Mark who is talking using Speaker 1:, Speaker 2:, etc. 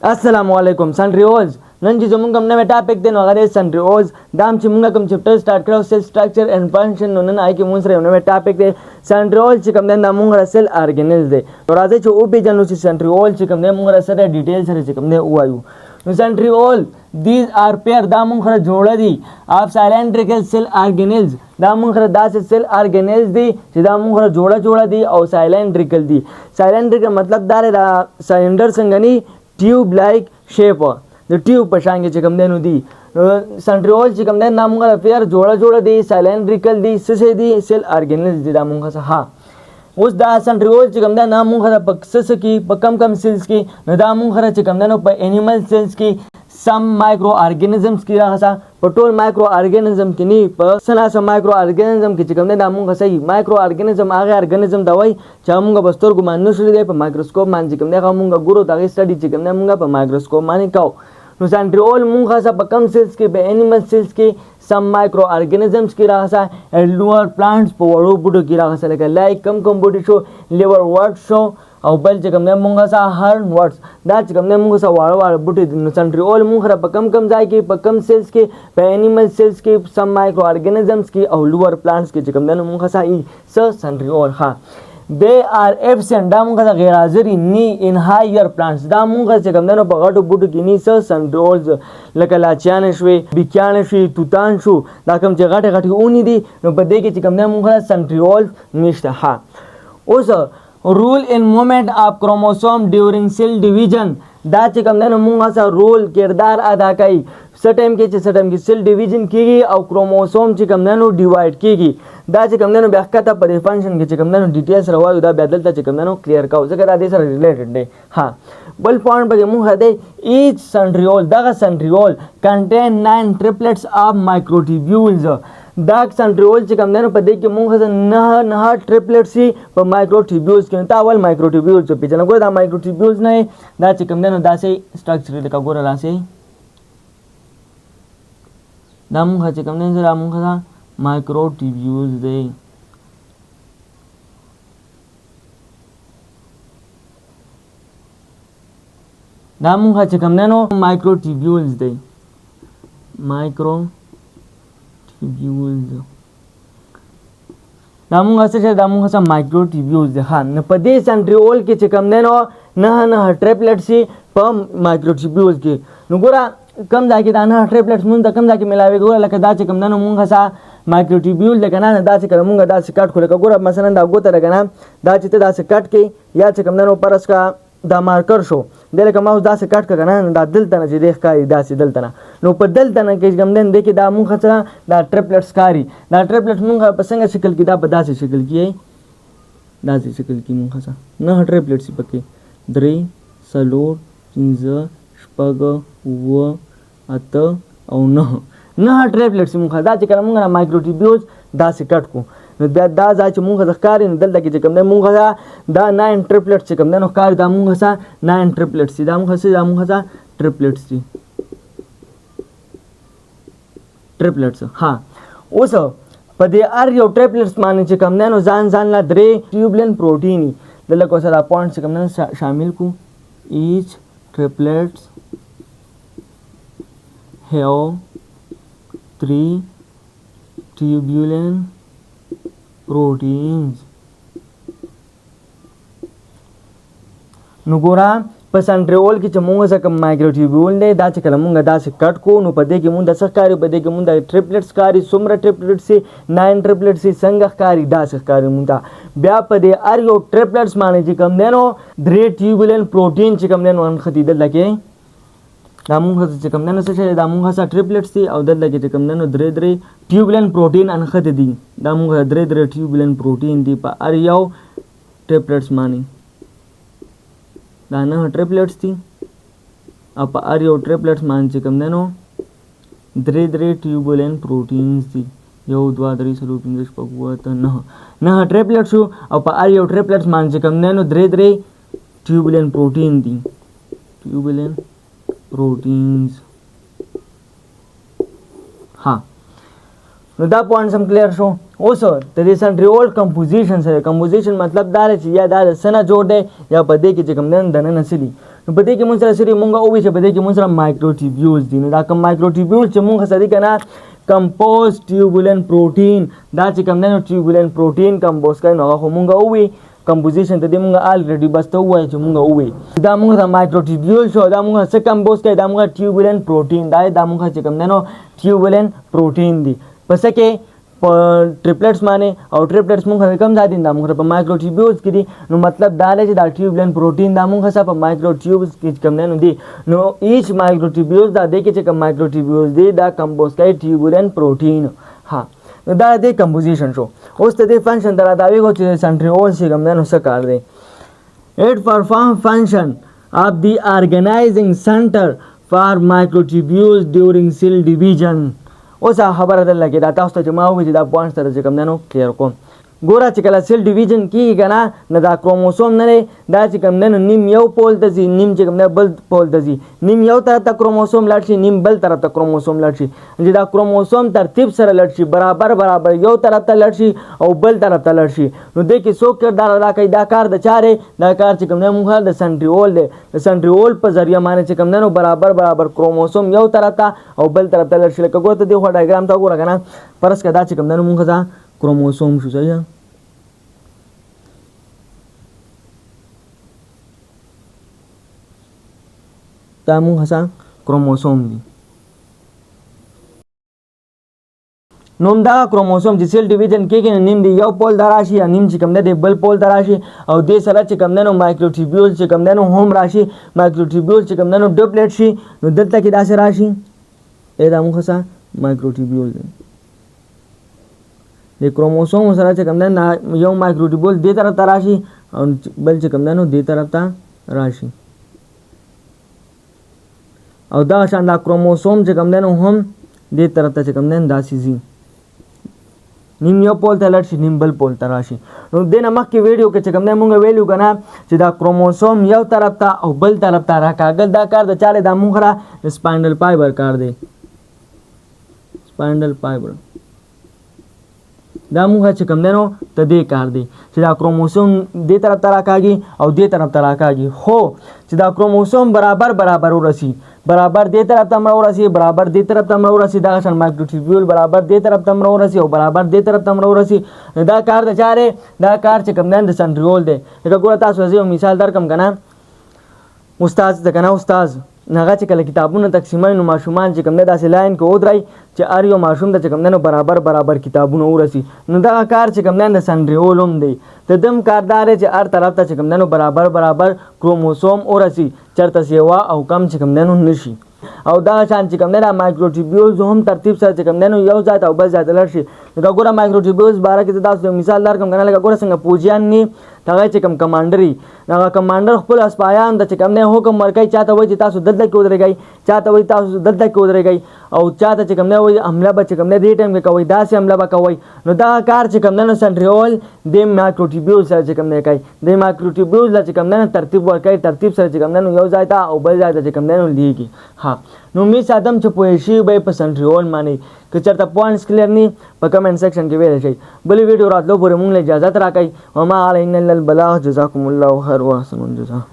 Speaker 1: अस्सलामुअलैकुम centrioles none जी जमुन कम नवे topic then वगैरह सेंट्रिओल्स दाम ची मुंगा कम चैप्टर स्टार्ट करो सेल स्ट्रक्चर एंड फंक्शन नन आई के मुंसरे नवे टॉपिक दे सेंट्रिओल ची कम देन मुंगा सेल ऑर्गेनेल्स दे और आज जो ओपी जनू ची सेंट्रिओल ची कम दे मुंगा सरे डिटेल सरे ची कम दे उआयु सेंट्रिओल दीज आर पेयर दा मुंगा जोड़ा दी आप साइलेंट्रिकल सेल ऑर्गेनेल्स दा मुंगा दा सेल ऑर्गेनेल्स दी दा मुंगा जोड़ा दी और साइलेंट्रिकल दी साइलेंट्रिकल मतलब दारे दा सिलेंडर संगनी tube like shape the tube पशांगे चिकम देनु दी सेंट्रिओल चिकम देन नामुंगा पेयर जोड़ा दी साइलेंट्रिकल दी ससे दी सेल ऑर्गेनेल्स दी दामुंगा सा हा उस दा सेंट्रिओल चिकम देन नामुंगा पक्सस की कम सेल्स की नदामुंगा चिकम देनु प एनिमल सेल्स की सम माइक्रो ऑर्गेनिजम्स की रहा सा पटोल माइक्रो ऑर्गेनिज्म की नी प सना सा माइक्रो ऑर्गेनिज्म की चिकम देन नामुंगा सही माइक्रो ऑर्गेनिज्म आगे ऑर्गेनिज्म दवाई चामुंगा बस्तोर को माननो शुरू दे प माइक्रोस्कोप मान चिकम दे खामुंगा गुरो तागे स्टडी चिकम दे मुंगा प माइक्रोस्कोप माने काओ नो सेंट्रिओल मुंगा सा प कम सेल्स के प एनिमल सेल्स की सम माइक्रो ऑर्गेनिजम्स की रहा सा लोअर प्लांट्स प वड़ो बुडो की रहा सा लाइक कम बॉडी शो लिवर वर्ड शो और बल चिकम दे मुंगा सा हर्न वर्ड्स दा चिकम दे मुंगा सा वाड़ बुटी सेंट्रिओल मुंगा प कम जाए की प कम सेल्स के प एनिमल सेल्स की सम माइक्रो ऑर्गेनिजम्स की और लोअर प्लांट्स की चिकम दे मुंगा सा ई स सेंट्रिओल हा दे आर एब्सेंट दा मुंगा सा गैर हाजिर नी इन हायर प्लांट्स दा मुंगा चिकम दे बगटो बुटो की नी स सेंट्रिओल्स लकलाचियान शवे बिक्यान शवे तुतान शो दा कम जगटे ऊनी दी नो बदे के चिकम दे मुंगा सेंट्रिओल निष्ठ हा उस role in movement of chromosome during cell division दा चिकम देन मुंगा सा रोल किरदार अदा कई सटम की सेल डिवीजन कीगी और क्रोमोसोम चिकम देन डिवाइड कीगी दा चिकम देन व्याख्याता पर फंक्शन के चिकम देन डिटेल्स रवा दा बदलता चिकम देन क्लियर का उसे करा दे सर रिलेटेड दे हां बल पॉइंट पर मुंगा दे ईच सेंट्रिओल दा centriole contain 9 triplets of microtubules दाग सेंट्रिओल चिकम देन पदे के मुंगा से नहा ट्रिपलेट सी पर माइक्रोट्यूब्यूल्स के तावल माइक्रोट्यूब्यूल्स पीछे ना कोई दा माइक्रोट्यूब्यूल्स नहीं दा चिकम देन दा से स्ट्रक्चर का गोरा ला से दा मुंगा चिकम देन से दा मुंगा सा माइक्रोट्यूब्यूल्स दे दा मुंगा चिकम देन माइक्रोट्यूब्यूल्स दे माइक्रो दामुंगा से दामुंगा सा माइक्रोट्यूब्यूल्स हाँ न पदे सेंट्रिओल के चिकम देनो न ट्रिपलेट सी प माइक्रोट्यूब्यूल्स के नुगोरा कम जाके दाना ट्रिपलेट्स मुंदा कम जाके मिलावे गोरा लका दा चिकम देनो मुंगा सा माइक्रोट्यूब्यूल लेकना दा से करमुंगा दा से काट खोले का गोरा मसलन दा गोता लगना दा चिते दा से काट के या चिकम देनो परस का दा मार्कर शो देले का माउस दा से काट का ना दा दिल तना जे देख का दा से दिल तना नो पर दिल तना के गम देन देखे दा मुंगा सा दा ट्रिपलेट्स कारी दा ट्रिपलेट्स मुंगा पसंग शक्ल की दा दा से शक्ल की है दा से शक्ल की मुंगा सा न ट्रिपलेट्स पके द्रे सलोट चिंज स्पग व अत औ न ट्रिपलेट्स मुंगा दा के मुंगा माइक्रोट्यूब्यूल्स दा से काट को दा जा च मुंगा सा कारी दल दा के कम दे मुंगा सा दा 9 ट्रिपलेट्स कम दे नो कारी दा मुंगा सा 9 ट्रिपलेट्स दा मुंगा सा ट्रिपलेट्स हां उस पदे आर यो ट्रिपलेट्स माने च कम दे नो जान ला द्रे ट्यूबुलिन प्रोटीन दल को सा पॉइंट कम दे शामिल को each triplets have 3 tubulin proteins नुगोरा सेंट्रिओल की चमुंगा सा कम माइक्रोट्यूब्यूल दे दा चकल मुंगा दा से कट को नु पदे के मुंदा सकारी पदे के मुंदा ट्रिपलेट्स कारी सुमरा ट्रिपलेट्स से 9 ट्रिपलेट्स से संग कारी दा से कारी मुंदा ब्या पदे आरियो ट्रिपलेट्स माने जी कम देनो द्रे ट्यूबुलिन प्रोटीन च कम देनो अन खती दल लगे दामुंगा से कम देनो से दामुंगा सा ट्रिपलेट्स से और दल लगे कम देनो द्रे ट्यूबुलिन प्रोटीन अन खती दी दामुंगा द्रे ट्यूबुलिन प्रोटीन दी पा आरियो ट्रिपलेट्स माने दाना ट्रिपलेट्स थी अब आरियो ट्रिपलेट्स मान च कम देनो द्रे ट्यूबुलिन प्रोटीन्स थी यो द्वा द्री सलूप इंग्लिश पकुआ त न ट्रिपलेट्स अब आरियो ट्रिपलेट्स मान च कम देनो द्रे ट्यूबुलिन प्रोटीन थी ट्यूबुलिन प्रोटीन्स हाँ दा पॉइंट्स हम क्लियर शो ओ सर ते सेंट्रिओल कंपोजिशन से कंपोजिशन मतलब दारे ची या दारे सना जोड़ दे या पदे की चिकम दन दन नसली نو په دې کې مونږ سره سری مونږ او چې په دې کې مونږ سره مایکروټیبیولز دي. نو دا کوم مایکروټیبیول چې مونږ سره دي کنه کمپوز ټیوبولن پروټین، دا چې کوم نه ټیوبولن پروټین کمپوز کوي نو هغه مونږ او کمپوزیشن ته دې مونږ الریډي بس ته وایي چې مونږ او دا مونږ د مایکروټیبیول شو، دا مونږ څه کمپوز کوي، دا مونږ ټیوبولن پروټین دا مونږ چې کوم نه ټیوبولن پروټین دي. پس کې ट्रिपलेट्स माने और ट्रिपलेट्स मुंग कम ज़्यादा दिन दामुंग पर माइक्रोट्यूब्यूल्स की दी नो मतलब डाले जे दा ट्यूबुलेन प्रोटीन दामुंग खसा पर माइक्रोट्यूब्स की कम ने दी नो ईच माइक्रोट्यूब्यूल्स दा दे के कम माइक्रोट्यूब्यूल्स दी दा कंपोज का ट्यूबुलेन प्रोटीन. हाँ दा दे कंपोजिशन शो उस दे फंक्शन दरा दावे को सेंट्रिओल से कम ने उससे कर दे. It perform function of the organising centre for microtubules during cell division. اوس خبره ده لګی دا تاسو ته چې ما وویل چې دا پوینټس سره چې کوم نه نو کلیر کوم. ګوره چې کله سیل ډیویژن کیږي کنه نه دا کروموسوم نه دی دا چې کوم نه نیم یو پول ته ځي نیم چې کوم نه بل پول ته ځي نیم یو طرف ته کروموسوم لاړ شي نیم بل طرف ته کروموسوم لاړ شي چې دا کروموسوم ترتیب سره لاړ شي برابر یو طرف ته لاړ شي او بل طرف ته لاړ شي. نو دې کې څوک کردار ادا کوي دا کار د چاره دا کار چې کوم نه موږ د سنټریول دی د سنټریول په ذریعہ باندې چې کوم نه برابر کروموسوم یو طرف ته او بل طرف ته لاړ شي. لکه ګوره دې خو ډایګرام ته ګوره کنه پرس کدا چې کوم نه موږ دا کروموسوم شو ځای دا مونږ هسا کروموسوم دي. نوم دا کروموسوم چې سیل ډیویژن کېږي نیم دی یو پول ته راشي یا نیم چې کوم دی بل پول ته راشي او دې سره چې کوم دی نو مایکروټیبیول چې کوم دی نو هم راشي مایکروټیبیول چې کوم دی نو ډوپلیټ شي نو دلته کې داسې راشي دا مونږ هسا مایکروټیبیول دی. د کروموسوم سره چې کوم دی یو مایکروټیبیول دې طرف ته راشي او بل چې کوم دی نو دې طرف ته راشي او دا شان دا کروموسوم چې کوم دی نو هم دې طرف ته چې کوم دی داسې ځي نیم یو پول ته لاړ شي نیم بل پول ته راشي. نو دې نه مخکې ویډیو کې چې کوم دی مونږ ویلو که نه چې دا کروموسوم یو طرف ته او بل طرف ته راکاږل دا کار د چا دی دا مونږ را د سپاینډل فایبر کار دی. سپاینډل فایبر دا مونږ چې کوم دی نو ته دې کار دی چې دا کروموسوم دې طرف ته راکاږي او دې طرف ته راکاږي خو چې دا کروموسوم برابر ورسي برابر دې طرف ته ورسي برابر دې طرف ته ورسي دا شان مایکروټیبیول برابر دې طرف ته ورسي او برابر دې طرف ته ورسي دا کار د چاره دا کار چې کوم نه د سنټریول دی. لکه ګوره تاسو یو مثال درکم کنه استاد د کنه استاد هغه چې کله کتابونه تقسیمای نو ماشومان چې کوم نه داسې لاین کې ودرای چې ار یو ماشوم د چې کوم نه برابر کتابونه ورسي نو دا کار چې کوم نه د سنټریول هم دی. ته دم کاردار چې هر طرف ته چې کوم نه برابر کروموسوم ورسي چرته سیوا او کم چې کوم نه نشي او دا شان چې کوم نه مایکروټیبیولز هم ترتیب سره چې کوم نه یو ځای او بل ځای ته لرشي. لکه ګوره مایکروټیبیولز باره کې تاسو مثال درکم کنه لکه ګوره څنګه پوجیان ني هغه چې کوم کمانډري هغه کمانډر خپل اسپایان د چې کوم نه حکم ورکړي چاته وایي چې تاسو دلته کې ودرېږئ چاته وایي تاسو دلته کې ودرېږئ او چاته چې کوم نه وایي حمله به چې کوم نه دې ټایم کې کوي داسې حمله به کوي. نو دا کار چې کوم نه سنټریول د مایکروټیبیول سره چې کوم نه کوي د مایکروټیبیول چې کوم نه ترتیب ورکړي ترتیب سره چې کوم نه یو ځای ته او بل ځای ته چې کوم نه لیږي. ها نو می ساتم چې پوه شي به په سنټریول باندې که چېرته پوینټس کلیر نه په کمنټ سیکشن کې ویل شي. بلې ویډیو راتلو پورې مونږ له اجازه راکړئ وما علینا الا البلاغ. جزاکم الله خیر واحسن الجزاء.